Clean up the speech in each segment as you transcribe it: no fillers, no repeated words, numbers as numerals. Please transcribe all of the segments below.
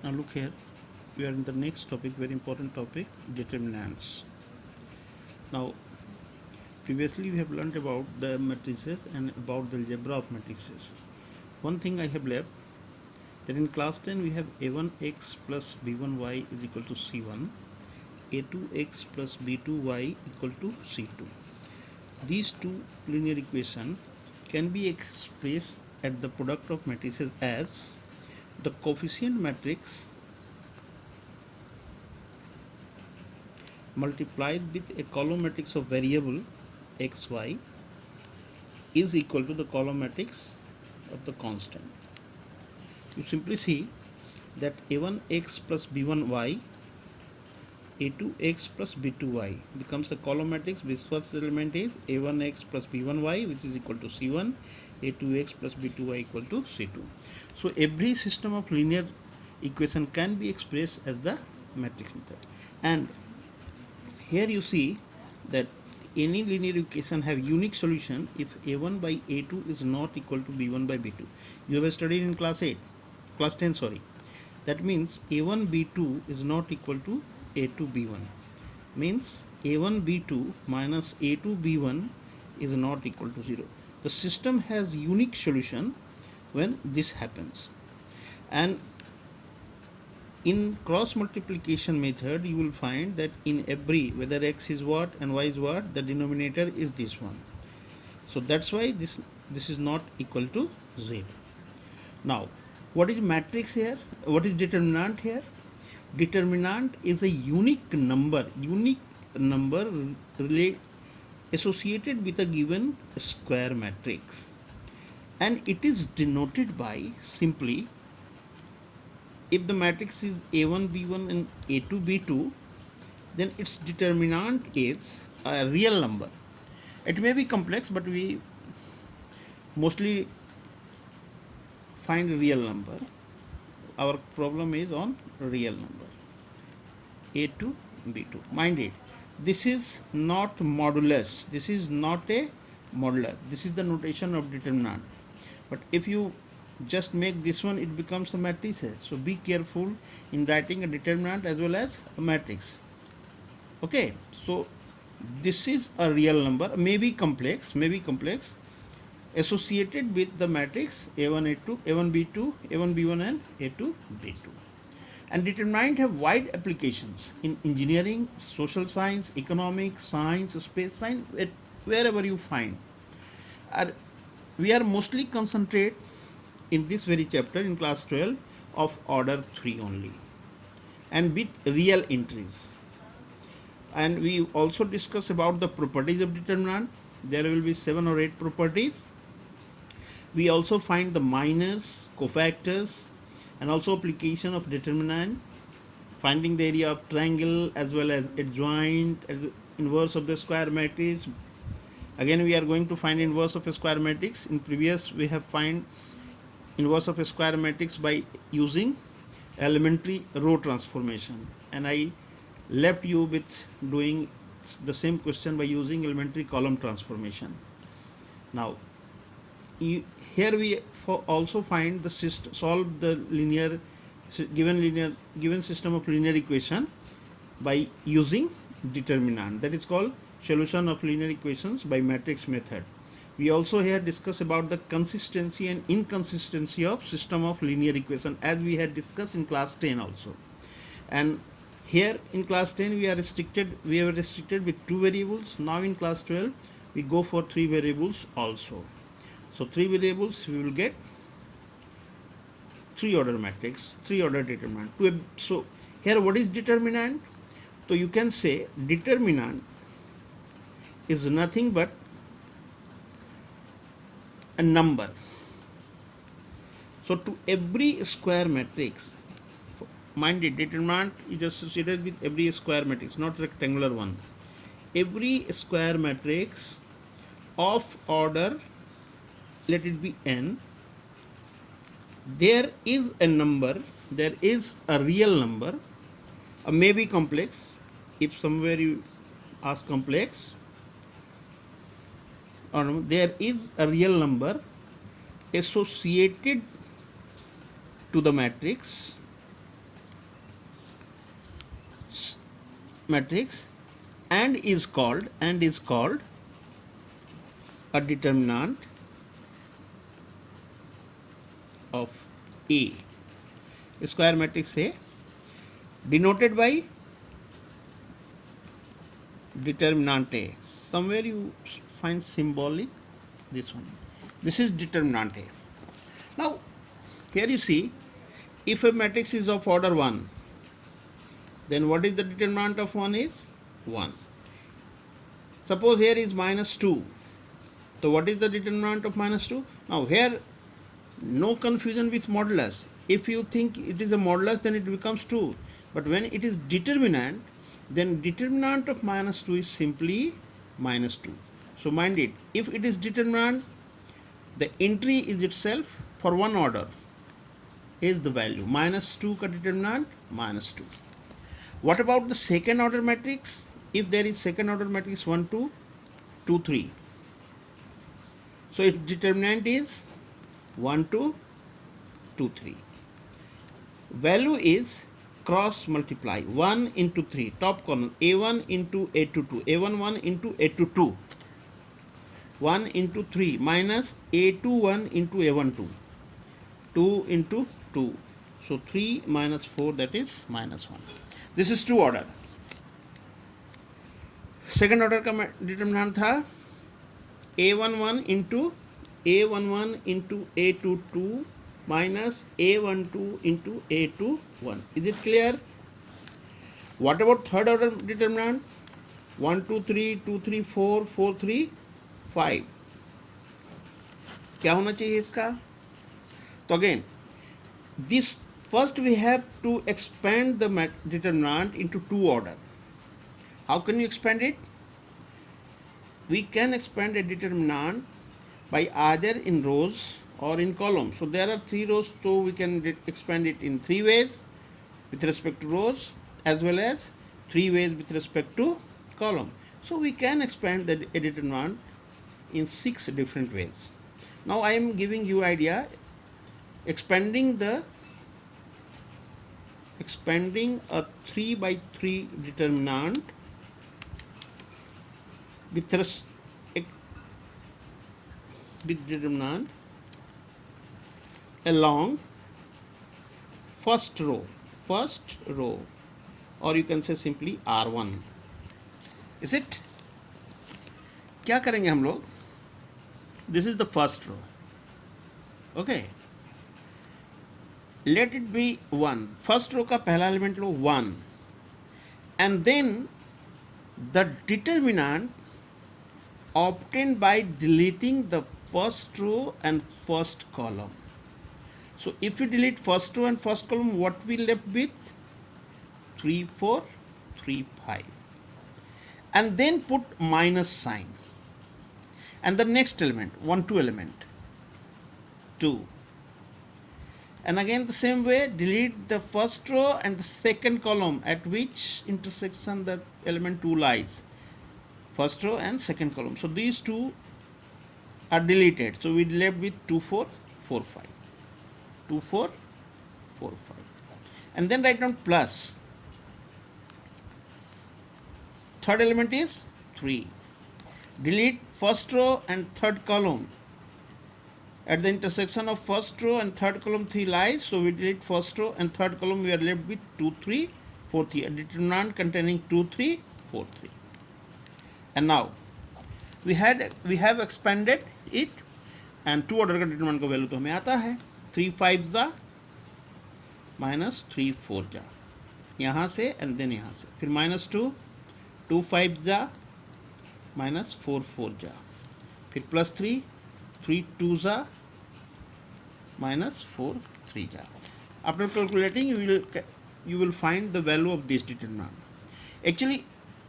Now look here, we are in the next topic, very important topic, determinants. Now previously we have learned about the matrices and about the algebra of matrices. One thing I have left, that in class 10 we have a1x plus b1y is equal to c1, a2x plus b2y equal to c2. These two linear equations can be expressed at the product of matrices as the coefficient matrix multiplied with a column matrix of variable xy is equal to the column matrix of the constant. You simply see that a1x plus b1y, a2x plus b2y becomes the column matrix which first element is a1x plus b1y, which is equal to c1, a2x plus b2y equal to c2. So every system of linear equation can be expressed as the matrix method. And here you see that any linear equation have unique solution if a1 by a2 is not equal to b1 by b2. You have studied in class 10, sorry. That means a1 b2 is not equal to a2 b1. Means a1 b2 minus a2 b1 is not equal to 0. The system has unique solution when this happens. And in cross multiplication method you will find that in every, whether x is what and y is what, the denominator is this one. So that's why this is not equal to 0. Now what is matrix here? What is determinant here? Determinant is a unique number associated with a given square matrix, and it is denoted by simply, if the matrix is a1 b1 and a2 b2, then its determinant is a real number. It may be complex, but we mostly find a real number. Our problem is on real number a2 b2. Mind it, this is not modulus, this is not a modular, this is the notation of determinant. But if you just make this one, it becomes a matrices. So be careful in writing a determinant as well as a matrix. Okay, so this is a real number, maybe complex, associated with the matrix a1 a2, a1 b2, a1 b1 and a2 b2. And determinant have wide applications in engineering, social science, economics, science, space science, wherever you find. We are mostly concentrate in this very chapter in class 12 of order 3 only, and with real entries. And we also discuss about the properties of determinant. There will be 7 or 8 properties. We also find the minors, cofactors, and also application of determinant, finding the area of triangle as well as adjoint, inverse of the square matrix. Again we are going to find inverse of a square matrix. In previous we have find inverse of a square matrix by using elementary row transformation, and I left you with doing the same question by using elementary column transformation. Now here we also find the solve the given system of linear equation by using determinant. That is called solution of linear equations by matrix method. We also here discuss about the consistency and inconsistency of system of linear equation, as we had discussed in class 10 also. And here in class 10 we are restricted with 2 variables. Now in class 12 we go for 3 variables also. So 3 variables we will get 3 order matrix, 3 order determinant. So here what is determinant? So you can say determinant is nothing but a number. So to every square matrix, mind it, determinant is associated with every square matrix, not rectangular one. Every square matrix of order, let it be n, there is a number, there is a real number, maybe complex. If somewhere you ask complex, or there is a real number associated to the matrix matrix and is called a determinant of A. Square matrix A denoted by determinant A. Somewhere you find symbolic this one. This is determinant A. Now here you see, if a matrix is of order 1, then what is the determinant of 1 is 1. Suppose here is -2. So what is the determinant of -2? Now here no confusion with modulus. If you think it is a modulus, then it becomes 2. But when it is determinant, then determinant of -2 is simply -2. So mind it, if it is determinant, the entry is itself for one order is the value -2 ka determinant -2. What about the second order matrix? If there is second order matrix 1 2 2 3, so its determinant is 1 2 2 3. Value is cross multiply 1 into 3, top column A1 into A22, A11 into A22, 1 into 3 minus A21 into A12, 2 into 2, so 3 minus 4, that is -1. This is two order. Second order का determinant था A11 into A22 minus A12 into A21. Is it clear? What about third order determinant? 1 2 3 2 3 4 4 3 5. क्या होना चाहिए इसका? तो again, this first we have to expand the determinant into two order. How can you expand it? We can expand a determinant by either in rows or in columns. So there are 3 rows, so we can expand it in 3 ways with respect to rows, as well as 3 ways with respect to column. So we can expand the determinant in 6 different ways. Now I am giving you idea expanding a 3 by 3 determinant with determinant along first row, or you can say simply R1. Is it? क्या करेंगे हम लोग? This is the first row. Okay. Let it be 1. First row का पहला element low 1, and then the determinant obtained by deleting the first row and first column. So if you delete first row and first column, what we left with? 3 4 3 5, and then put minus sign, and the next element 1 2 element 2, and again the same way delete the first row and the second column at which intersection the element 2 lies, first row and second column. So these two are deleted, so we left with 2 4 4 5, 2 4 4 5, and then write down plus. Third element is 3. Delete first row and third column. At the intersection of first row and third column 3 lies, so we delete first row and third column. We are left with 2 3 4 3, a determinant containing 2 3 4 3. And now we have expanded it, and two order का determinant का value तो हमें आता है 3 5 जा minus 3 4 जा, यहाँ से and then यहाँ से, फिर minus 2 2 5 जा minus 4 4 जा, फिर plus 3 3 2 जा minus 4 3 जा. After calculating, you will find the value of this determinant. Actually,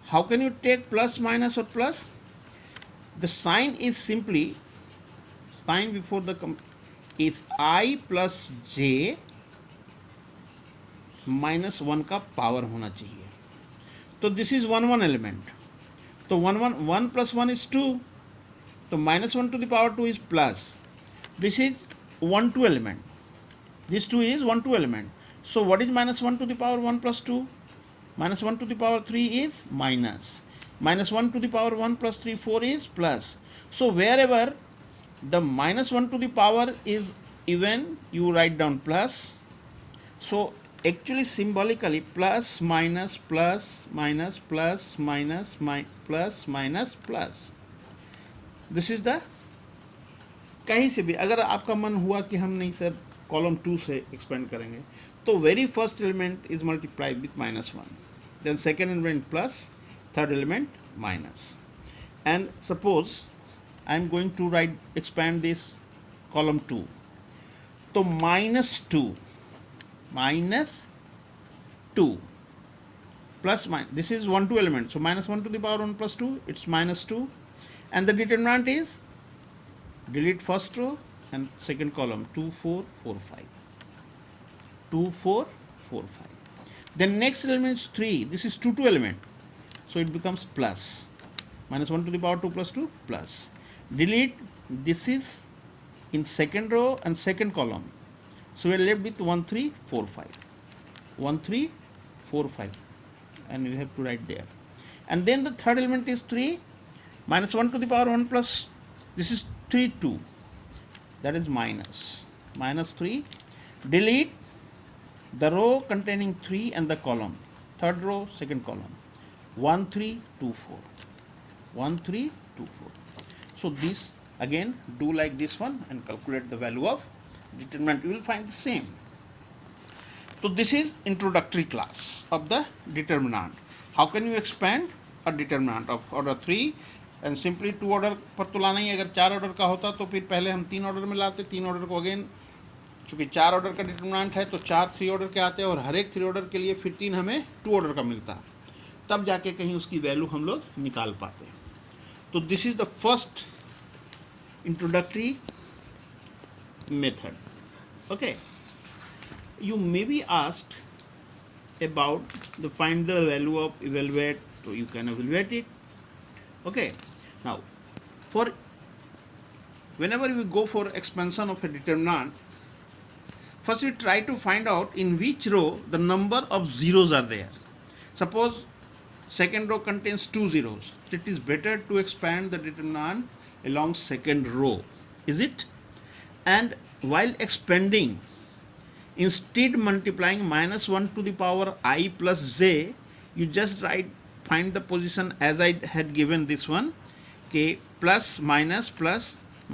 how can you take plus, minus or plus? The sign is simply, sign before the is I plus j minus 1 का power होना चाहिए. तो this is 1 1 element. तो 1 plus 1 is 2. तो minus 1 to the power 2 is plus. This is 1 2 element. This 2 is 1 2 element. So what is minus 1 to the power 1 plus 2? Minus 1 to the power 3 is minus. Minus 1 to the power 1 plus 3, 4 is plus. So wherever the minus 1 to the power is even, you write down plus. So actually symbolically plus minus plus minus plus minus plus minus plus. This is the, कहीं से भी अगर आपका मन हुआ कि हम नहीं सर कॉलम 2 से एक्सपेंड करेंगे, तो very first element is multiplied with -1, then second element plus, third element minus. And suppose I am going to write expand this column 2, तो -2 plus minus, this is 1 2 element, so -1 to the power 1 plus 2, it's -2, and the determinant is, delete first row and second column, 2 4 4 5, 2 4 4 5. Then next element is 3, this is 2 2 element, so it becomes plus, -1 to the power 2 plus 2 plus. Delete, this is in second row and second column, so we are left with 1 3 4 5, 1 3 4 5, and we have to write there. And then the third element is 3, -1 to the power 1 plus, this is 3 2, that is -3. Delete the row containing 3 and the column, third row second column, 1 3 2 4, 1 3 2 4. So this again do like this one and calculate the value of determinant, you will find the same. So this is introductory class of the determinant. How can you expand a determinant of order 3? And simply 2 order पर तो लाना ही, अगर 4 order का होता तो फिर पहले हम 3 ऑर्डर में लाते, 3 ऑर्डर को अगेन, चूँकि 4 ऑर्डर का डिटरमिनेंट है तो 4 3 ऑर्डर के आते हैं, और हर एक 3 ऑर्डर के लिए फिर 3 हमें 2 ऑर्डर का मिलता, तब जाके कहीं उसकी वैल्यू हम लोग निकाल पाते. तो this is the first introductory method. Okay, you may be asked about the find the value of evaluate, so you can evaluate it. Okay, now for whenever we go for expansion of a determinant, first we try to find out in which row the number of zeros are there. Suppose second row contains 2 zeros, it is better to expand the determinant along second row, is it? And while expanding, instead multiplying -1 to the power I plus j, you just find the position as I had given this one, okay, plus minus plus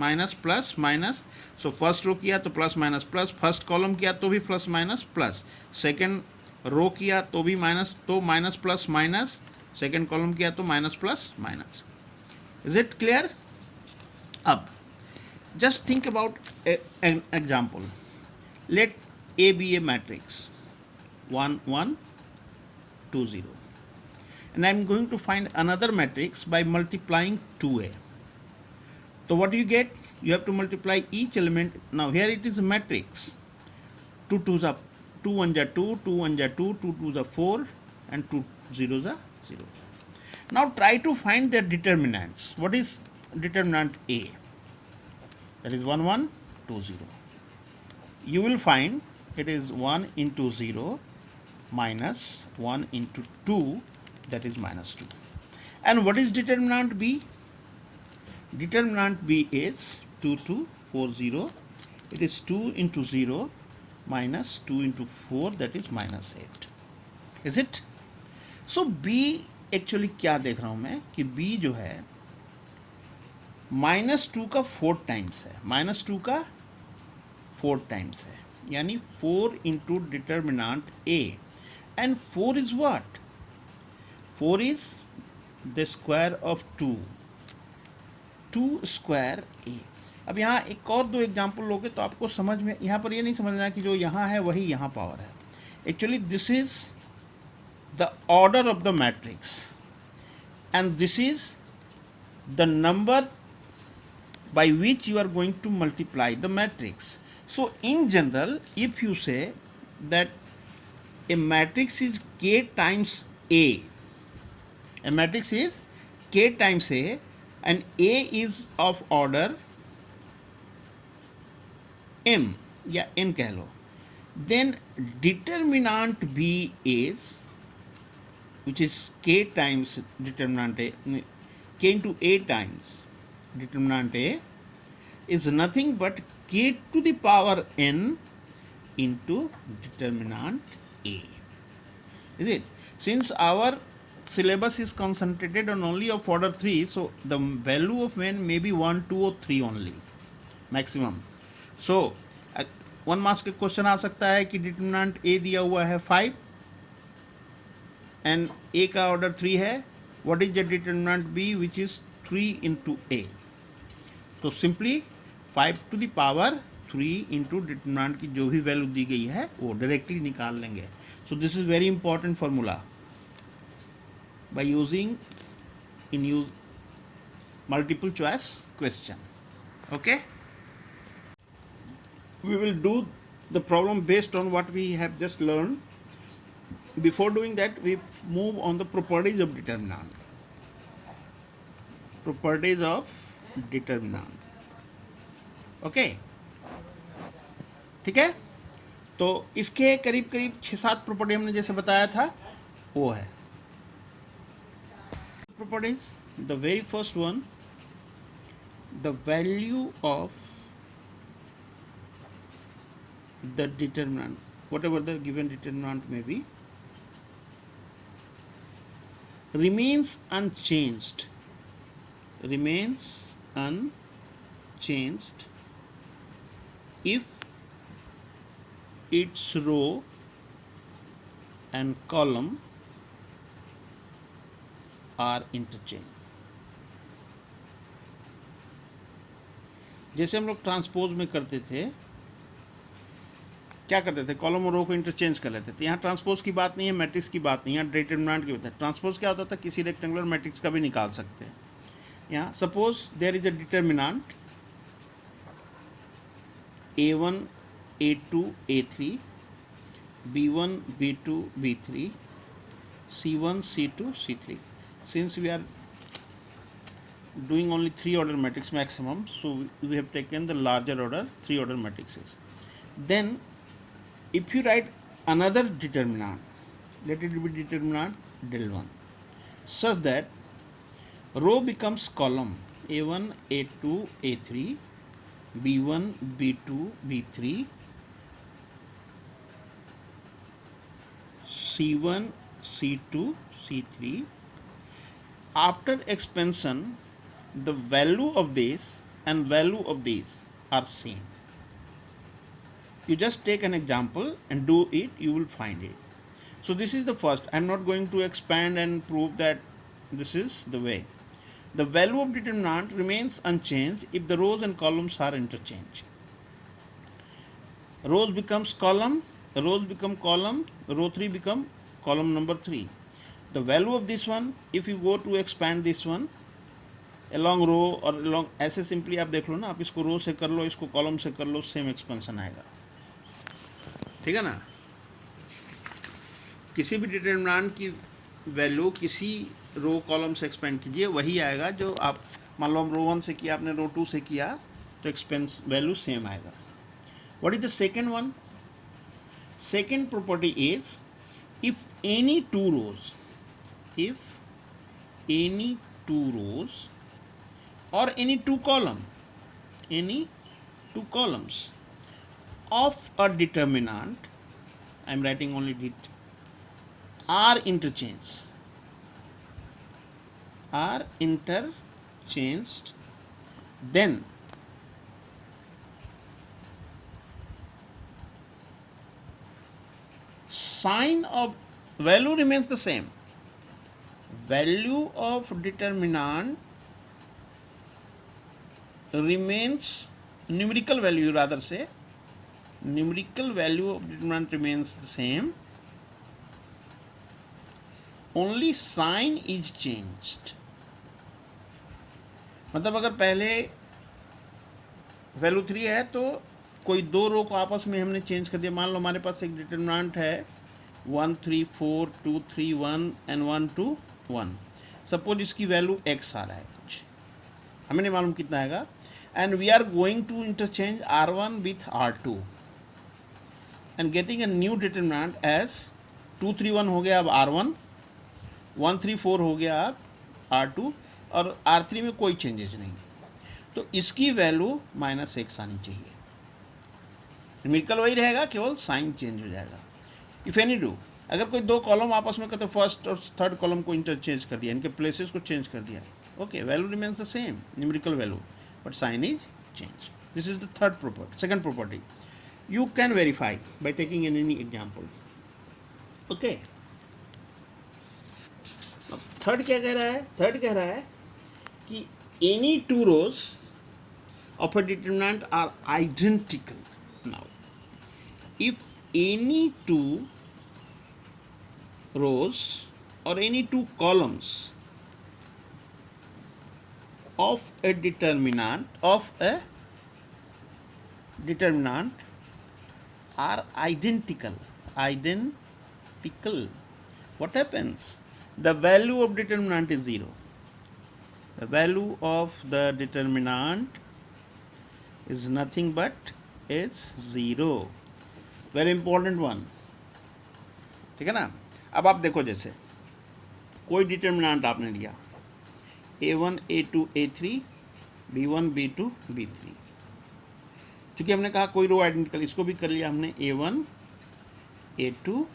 minus plus minus. So first row किया तो plus minus plus, first column किया तो भी plus minus plus, second row किया तो भी minus, तो minus plus minus, second column किया तो minus plus minus. Is it clear? अब just think about an example. Let A be a matrix 1 1 2 0, and I am going to find another matrix by multiplying 2A. So what do you get? You have to multiply each element. Now here it is a matrix, 2 2s are 2 1s are 2, 2 1s are 2, 2 2s are 4, and 2 0s are 0. Now try to find their determinants. What is determinant A? That is 1 1 2 0. You will find it is 1 into 0 minus 1 into 2, that is -2. And what is determinant B? Determinant B is 2 2 4 0. It is 2 into 0 minus 2 into 4, that is -8. Is it? So B actually क्या देख रहा हूँ मैं कि B जो है -2 का 4 times है, -2 का 4 टाइम्स है, यानी 4 into determinant A. And 4 is what? 4 is the square of 2 square A. अब यहाँ एक और दो एग्जाम्पल लोगे तो आपको समझ में, यहाँ पर ये नहीं समझना कि जो यहाँ है वही यहाँ पावर है. Actually this is the order of the matrix and this is the number by which you are going to multiply the matrix. So in general, if you say that a matrix is k times A, a matrix is k times A, and A is of order m या n कह लो, then determinant B is which is k times determinant A, k into A times determinant A is nothing but k to the power n into determinant A. Is it? Since our syllabus is concentrated on only of order 3, so the value of n may be 1, 2 or 3 only maximum. So 1 marks का question आ सकता है कि determinant A दिया हुआ है 5 and ए का order 3 है, what is the determinant B which is 3 into A. तो simply 5 to the power 3 into determinant की जो भी वैल्यू दी गई है वो डायरेक्टली निकाल लेंगे. So this is very important formula by using in use multiple choice question. Okay, we will do the problem based on what we have just learned. Before doing that, we move on the properties of determinant. Properties of determinant. Okay, ठीक है. तो इसके करीब करीब 6-7 property हमने जैसे बताया था वो है. Properties, the very first one, the value of the determinant, whatever the given determinant may be, remains unchanged if its row and column are interchanged. जैसे हम लोग ट्रांसपोज में करते थे, क्या करते थे, कॉलम और रो को इंटरचेंज कर लेते थे. यहाँ ट्रांसपोज की बात नहीं है, मैट्रिक्स की बात नहीं है, डिटरमिनेंट की बात है. ट्रांसपोज क्या होता था, किसी रेक्टेंगुलर मैट्रिक्स का भी निकाल सकते हैं. यहाँ suppose there is a determinant a1 a2 a3 b1 b2 b3 c1 c2 c3. Since we are doing only 3 order matrix maximum, so we have taken the larger order 3 order matrices. Then if you write another determinant, let it be determinant del 1, such that row becomes column a1 a2 a3 b1 b2 b3 c1 c2 c3. After expansion, the value of this and value of these are same. You just take an example and do it, you will find it. So this is the first. I am not going to expand and prove that this is the way. The value of determinant remains unchanged if the rows and columns are interchanged. Rows becomes column, rows become column, row 3 become column number 3. The value of this one, if you go to expand this one along row or along, ऐसे simply आप देख लो ना, आप इसको रो से कर लो, इसको column से कर लो, सेम एक्सपेंशन आएगा. ठीक है ना. किसी भी डिटरमिनेंट की वैल्यू किसी रो कॉलम से एक्सपेंड कीजिए, वही आएगा जो आप मान लो हम रो 1 से किया, आपने रो 2 से किया, तो एक्सपेंस वैल्यू सेम आएगा. What is the second one? Second property is if any two rows or any two columns of a determinant, I am writing only det, are interchanged, then sign of value remains the same. Value of determinant remains, numerical value rather say, numerical value of determinant remains the same, only sign is changed. मतलब अगर पहले value 3 है तो कोई दो रो को आपस में हमने चेंज कर दिया. मान लो हमारे पास एक डिटरमिनेंट है 1 3 4 2 3 1 एंड 1 2 1. सपोज इसकी वैल्यू x आ रहा है, कुछ हमें नहीं मालूम कितना आएगा, and we are going to interchange R1 with R2 and getting a new determinant as 2 3 1 हो गया अब R1 1 3 4 हो गया आप R2, और R3 में कोई चेंजेस नहीं, तो इसकी वैल्यू -x आनी चाहिए। न्यूमेरिकल वही रहेगा, केवल साइन चेंज हो जाएगा। इफ एनी डू, अगर कोई दो कॉलम आपस में करते, फर्स्ट और थर्ड कॉलम को इंटरचेंज कर दिया, इनके प्लेसेस को चेंज कर दिया, okay, value remains the same, numerical value, but sign is change. This is the third property, second property. You can verify by taking any example. Okay, third क्या कह रहा है? थर्ड कह रहा है कि any two rows of a determinant are identical. Now, if any two rows or any two columns of a determinant are identical, what happens? The value of determinant is 0. The value of the determinant is nothing but is 0. Very important one, ठीक है ना। अब आप देखो, जैसे कोई determinant आपने लिया a1 a2 a3 b1 b2 b3, चूंकि हमने कहा कोई रो आइडेंटिकल, इसको भी कर लिया हमने a1 a2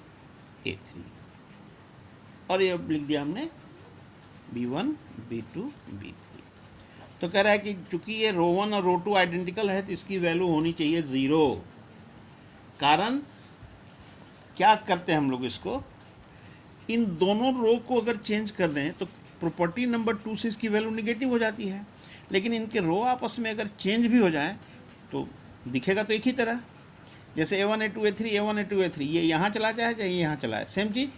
a3, और ये लिख दिया हमने b1 b2 b3। तो कह रहा है कि चूंकि ये रो 1 और रो 2 आइडेंटिकल है, तो इसकी वैल्यू होनी चाहिए 0। कारण क्या करते हैं हम लोग इसको, इन दोनों रो को अगर चेंज कर दें तो प्रॉपर्टी नंबर 2 से इसकी वैल्यू निगेटिव हो जाती है, लेकिन इनके रो आपस में अगर चेंज भी हो जाए तो दिखेगा तो एक ही तरह, जैसे a1 a2 a3 a1 a2 a3, ये यहाँ चला जाए चाहे यहाँ चला है, सेम चीज़।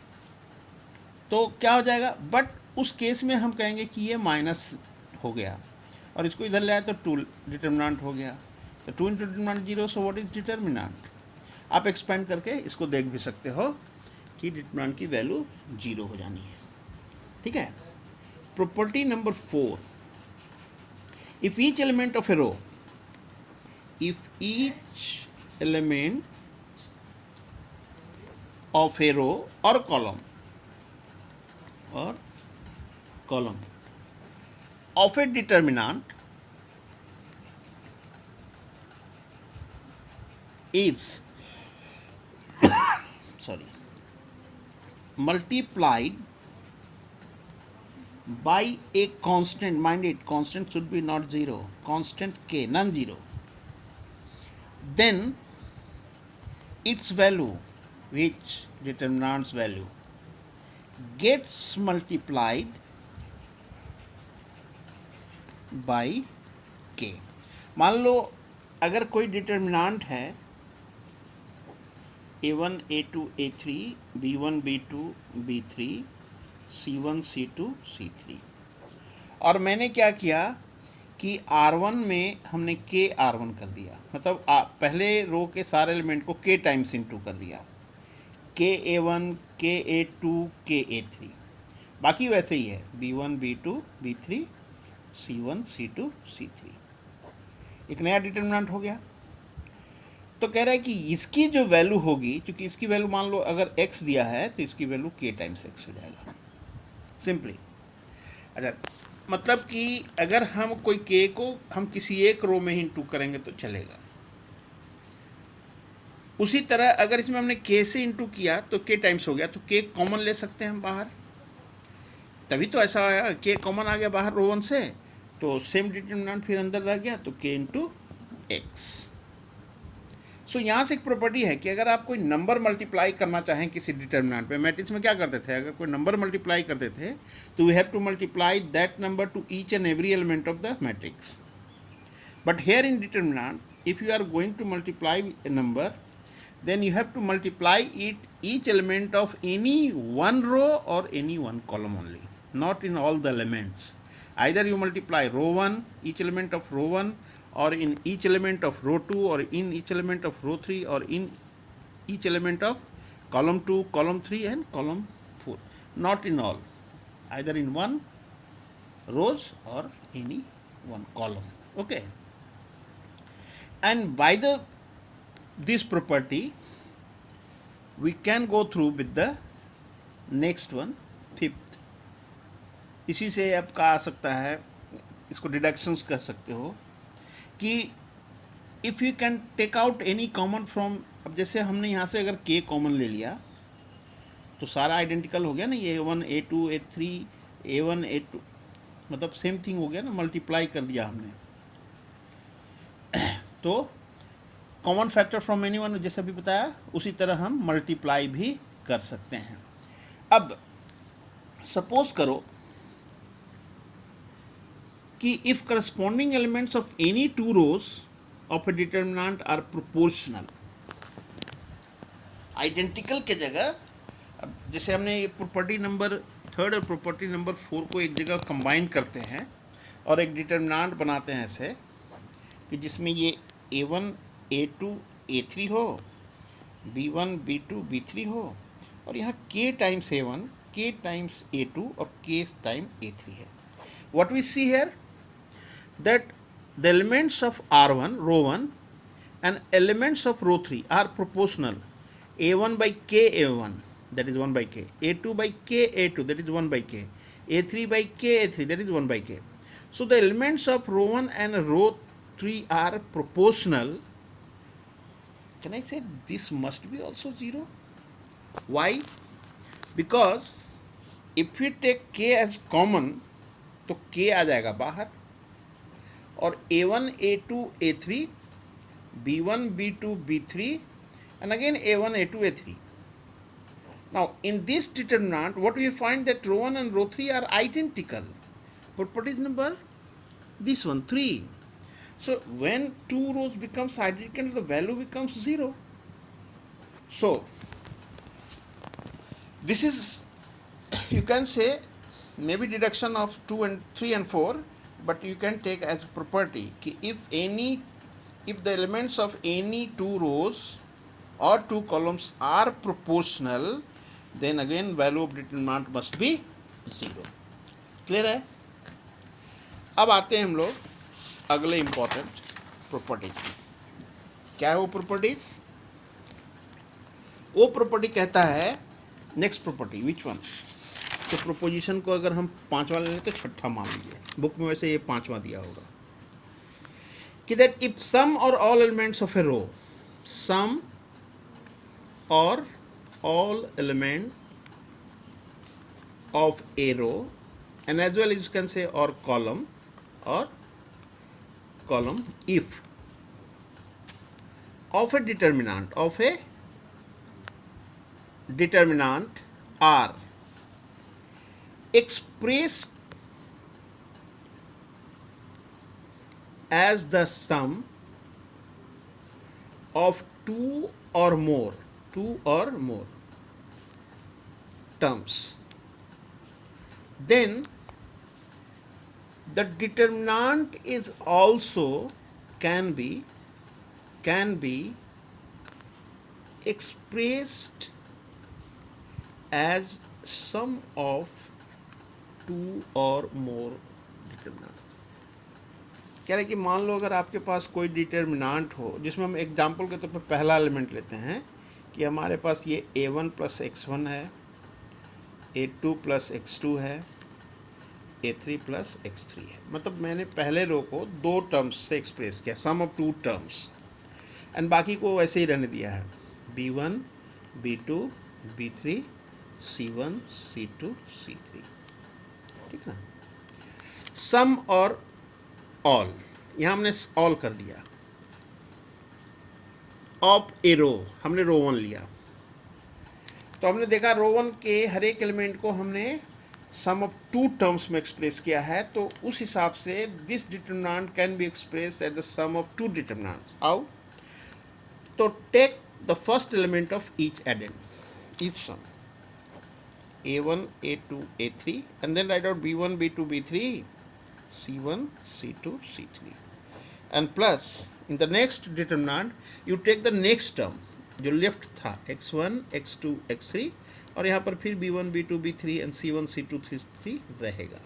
तो क्या हो जाएगा, बट उस केस में हम कहेंगे कि ये माइनस हो गया, और इसको इधर ले आए तो 2 डिटर्मिनेंट हो गया, तो 2 into determinant 0, so what is determinant. आप एक्सपेंड करके इसको देख भी सकते हो कि डिटर्मिनेंट की वैल्यू 0 हो जानी है, ठीक है। Property number 4, if each element of a row, if each element of a row और column of a determinant is multiplied by a constant, mind it, constant should be not 0, constant k, non-zero, then its value, which determinant's value, gets multiplied by के। मान लो अगर कोई determinant है a1 a2 a3 b1 b2 b3 c1 c2 c3, और मैंने क्या किया कि r1 में हमने k r1 कर दिया, मतलब पहले रो के सारे एलिमेंट को k टाइम्स इनटू कर दिया, k a1 k a2 k a3, बाकी वैसे ही है b1 b2 b3 c1 c2 c3, एक नया डिटर्मिनेंट हो गया। तो कह रहा है कि इसकी जो वैल्यू होगी, क्योंकि इसकी वैल्यू मान लो अगर x दिया है तो इसकी वैल्यू k टाइम्स x हो जाएगा, सिंपली। अच्छा, मतलब कि अगर हम कोई k को हम किसी एक रो में ही इंटू करेंगे तो चलेगा, उसी तरह अगर इसमें हमने k से इंटू किया तो k टाइम्स हो गया, तो k कॉमन ले सकते हैं हम बाहर, तभी तो ऐसा आया, k कॉमन आ गया बाहर रो 1 से, तो सेम डिटर्मिनेंट फिर अंदर रह गया, तो k इंटू एक्स। सो यहाँ से एक प्रॉपर्टी है कि अगर आप कोई नंबर मल्टीप्लाई करना चाहें किसी डिटर्मिनेंट पे, मैट्रिक्स में क्या करते थे, अगर कोई नंबर मल्टीप्लाई करते थे तो we have to multiply that number to each and every element of the matrix, but here in determinant if you are going to multiply a number, then you have to multiply it each element of any one row or any one column only, not in all the elements. Either you multiply row 1, each element of row 1, or in each element of row 2, or in each element of row 3, or in each element of column 2, column 3 and column 4, not in all, either in one rows or any one column, okay. And by this property we can go through with the next one, fifth. इसी से आपका आ सकता है, इसको deductions कह सकते हो कि if you can take out any common from, अब जैसे हमने यहाँ से अगर के कॉमन ले लिया तो सारा आइडेंटिकल हो गया ना, ये A1 A2 A3 A1 A2 मतलब सेम थिंग हो गया ना, मल्टीप्लाई कर दिया हमने। तो common factor from any one जैसे अभी बताया, उसी तरह हम मल्टीप्लाई भी कर सकते हैं। अब सपोज करो कि if corresponding elements of any two rows of a determinant are proportional, identical के जगह, अब जैसे हमने ये प्रॉपर्टी नंबर 3 और प्रॉपर्टी नंबर 4 को एक जगह कंबाइन करते हैं और एक डिटर्मिनेंट बनाते हैं ऐसे कि जिसमें ये A1 A2 A3 हो, B1 B2 B3 हो, और यहाँ K times A1 K times A2 और K टाइम A3 है। What we see here that the elements of R1 row 1 and elements of row 3 are proportional, A1 by K A1 that is 1 by K, A2 by K A2 that is 1 by K, A3 by K A3 that is 1 by K. So the elements of row 1 and row 3 are proportional. Can I say this must be also 0? Why? Because if we take K as common तो K आ जाएगा बाहर, और A1 A2 A3 B1 B2 B3 and again A1 A2 A3. Now in this determinant what we find that row 1 and row 3 are identical. Properties number this one 3. So when two rows becomes identical the value becomes 0. So this is, you can say, maybe deduction of 2 and 3 and 4, but you can take as property कि if the elements of any two rows or two columns are proportional, then again value of determinant must be 0. Clear है? अब आते हैं हम लोग अगले important properties में। क्या है वो प्रॉपर्टीज? वो प्रॉपर्टी कहता है, नेक्स्ट प्रॉपर्टी विच वन, तो प्रोपोजिशन को अगर हम 5वां ले लें तो 6ठा मान लीजिए, बुक में वैसे ये 5वां दिया होगा कि that if some or all elements of a row, some or all element of a row and as well as you can say or column if of a determinant are expressed as the sum of two or more terms, then the determinant is also can be expressed as sum of two or more determinants. कह रहे कि मान लो अगर आपके पास कोई determinant हो, जिसमें हम एग्जांपल के तौर पर पहला एलिमेंट लेते हैं कि हमारे पास ये A1 प्लस x1 है, A2 प्लस x2 है, A3 प्लस x3 है। मतलब मैंने पहले रो को दो टर्म्स से एक्सप्रेस किया, सम ऑफ टू टर्म्स, एंड बाकी को वैसे ही रहने दिया है, B1 B2 B3 C1 C2 C3, ठीक ना। सम और ऑल, यहाँ हमने ऑल कर दिया, ऑफ ए रो हमने रो 1 लिया, तो हमने देखा रो 1 के हर एक एलिमेंट को हमने सम ऑफ टू टर्म्स में एक्सप्रेस किया है, तो उस हिसाब से this determinant can be express as the sum of two determinants. How? तो take the first element of each addend, each sum, A1 A2 A3 and then write out B1 B2 B3 C1 C2 C3 and plus in the next determinant you take the next term जो left था, x1 x2 x3, और यहाँ पर फिर B1 B2 B3 and C1 C2 C3 रहेगा,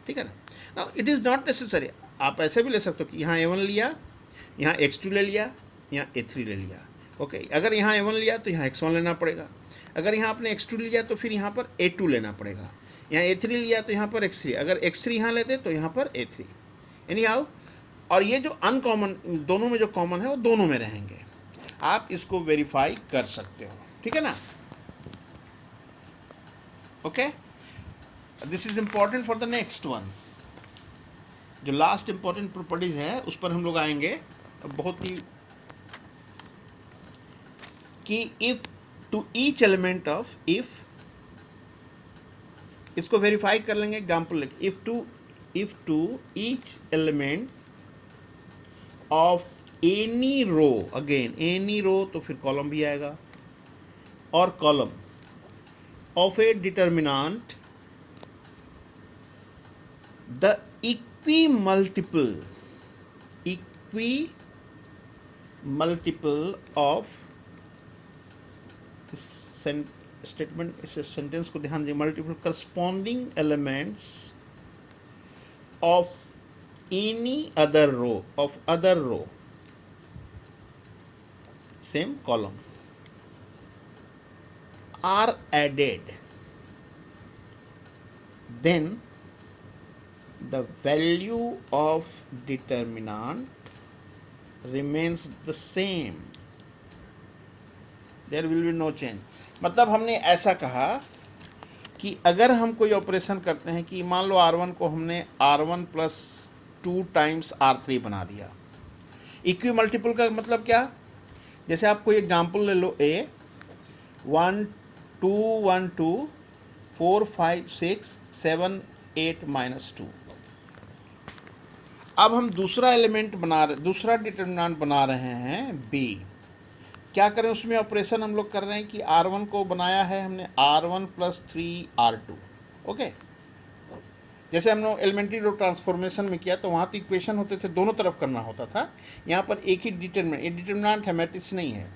ठीक है ना। Now it is not necessary, आप ऐसे भी ले सकते हो कि यहाँ A1 लिया, यहाँ x2 ले लिया, यहाँ A3 ले लिया, ओके। अगर यहाँ A1 लिया तो यहाँ x1 लेना पड़ेगा, अगर यहाँ आपने x2 लिया तो फिर यहाँ पर A2 लेना पड़ेगा। यहाँ A3 लिया तो यहाँ पर X3, अगर X3 यहाँ लेते तो यहाँ पर A3, एनी हाउ। और ये जो अनकॉमन दोनों में जो कॉमन है वो दोनों में रहेंगे, आप इसको वेरीफाई कर सकते हो, ठीक है ना। Okay, this is important for the next one. जो लास्ट इंपॉर्टेंट प्रॉपर्टीज है उस पर हम लोग आएंगे बहुत ही, कि if two each element of, if, इसको वेरीफाई कर लेंगे एग्जाम्पल लिख, if two each element of any row, again any row तो फिर कॉलम भी आएगा, or column of a determinant the equi multiple of, statement, इस सेंटेंस को ध्यान दीजिए, multiple corresponding elements of any other row, same column are added, then the value of determinant remains the same, there will be no change। मतलब हमने ऐसा कहा कि अगर हम कोई ऑपरेशन करते हैं कि मान लो R1 को हमने R1 प्लस 2 टाइम्स R3 बना दिया, इक्वी मल्टीपल का मतलब क्या, जैसे आप कोई एग्जाम्पल ले लो, A 1 2 1 2 4 5 6 7 8 -2। अब हम दूसरा एलिमेंट दूसरा डिटर्मिनेंट बना रहे हैं B, क्या करें, उसमें ऑपरेशन हम लोग कर रहे हैं कि R1 को बनाया है हमने R1 प्लस 3 R2, ओके। जैसे हम लोग एलिमेंट्री रो ट्रांसफॉर्मेशन में किया तो वहाँ तो इक्वेशन होते थे, दोनों तरफ करना होता था, यहाँ पर एक ही डिटर्मिनेंट, ये डिटर्मिनेंट है, मैट्रिक्स नहीं है।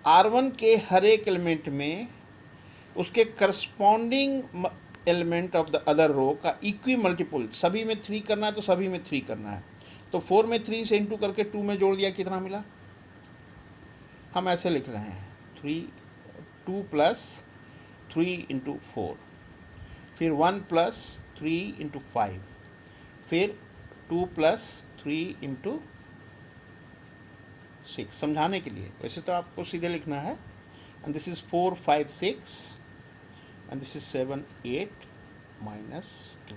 R1 के हर एक एलिमेंट में उसके corresponding element of the other row का इक्वी मल्टीपल, सभी में 3 करना है तो सभी में 3 करना है, तो 4 में 3 से इंटू करके 2 में जोड़ दिया, कितना मिला, हम ऐसे लिख रहे हैं 2 प्लस 3 इंटू 4, फिर 1 प्लस 3 इंटू 5, फिर 2 प्लस 3 इंटू 6, समझाने के लिए, वैसे तो आपको सीधे लिखना है। And this is 4 5 6 and this is 7 8 -2।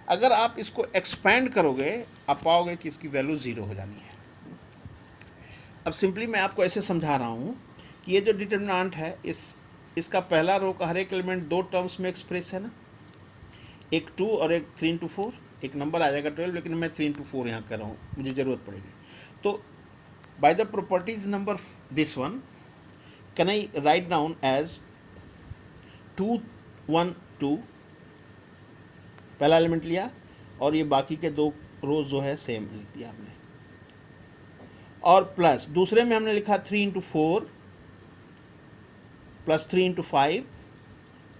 अगर आप इसको एक्सपैंड करोगे आप पाओगे कि इसकी वैल्यू 0 हो जानी है। अब सिंपली मैं आपको ऐसे समझा रहा हूँ कि ये जो डिटर्मिनेंट है, इसका पहला रो का हर एक एलिमेंट 2 टर्म्स में एक्सप्रेस है ना, एक 2 और एक 3 इंटू 4, एक नंबर आ जाएगा 12, लेकिन मैं 3 इंटू 4 यहाँ कर रहा हूँ, मुझे ज़रूरत पड़ेगी। तो by the properties number this one can I write down as 2 1 2, पहला एलिमेंट लिया और ये बाकी के 2 रोज जो है सेम लिख दिया हमने, और प्लस दूसरे में हमने लिखा 3 into 4 plus 3 into 5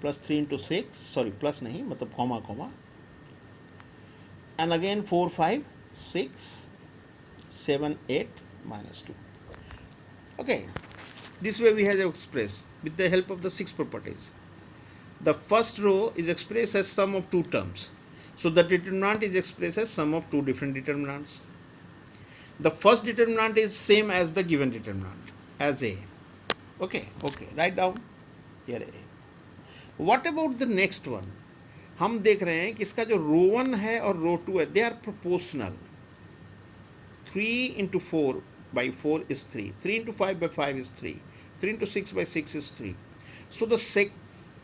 plus 3 into 6, sorry plus नहीं मतलब comma comma, and again 4 5 6 7 8 -2। okay, this way we have expressed with the help of the 6 properties. The first row is expressed as sum of 2 terms, so the determinant is expressed as sum of 2 different determinants. The first determinant is same as the given determinant, as A. Okay, write down here A. What about the next one? हम देख रहे हैं कि इसका जो रो 1 है और रो 2 है, they are proportional. 3 into 4 by 4 is 3, 3 into 5 by 5 is 3, 3 into 6 by 6 is 3. So the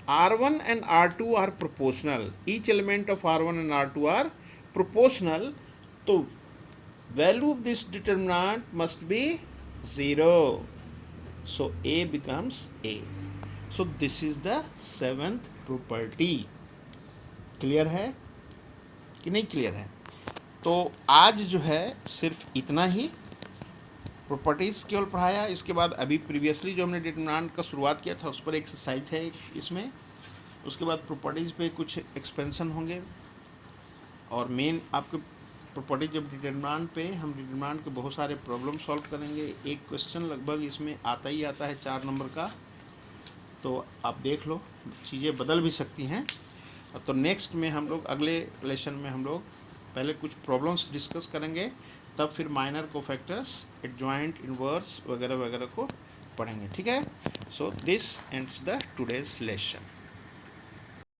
R1 and R2 are proportional. Each element of R1 and R2 are proportional. So value of this determinant must be 0. So A becomes A. So this is the 7th property. Clear है कि नहीं clear है? तो आज जो है सिर्फ इतना ही प्रॉपर्टीज़ केवल पढ़ाया। इसके बाद अभी प्रीवियसली जो हमने डिटरमिनेंट का शुरुआत किया था उस पर एक्सरसाइज है इसमें, उसके बाद प्रॉपर्टीज़ पे कुछ एक्सपेंशन होंगे और मेन आपके प्रॉपर्टी जब डिटरमिनेंट पे हम डिटरमिनेंट के बहुत सारे प्रॉब्लम सॉल्व करेंगे। एक क्वेश्चन लगभग इसमें आता ही आता है 4 नंबर का, तो आप देख लो, चीज़ें बदल भी सकती हैं। तो नेक्स्ट में हम लोग अगले लेसन में हम लोग पहले कुछ प्रॉब्लम्स डिस्कस करेंगे, तब फिर माइनर कोफैक्टर्स, एडजॉइंट, इनवर्स वगैरह वगैरह को पढ़ेंगे, ठीक है। So this ends the today's lesson.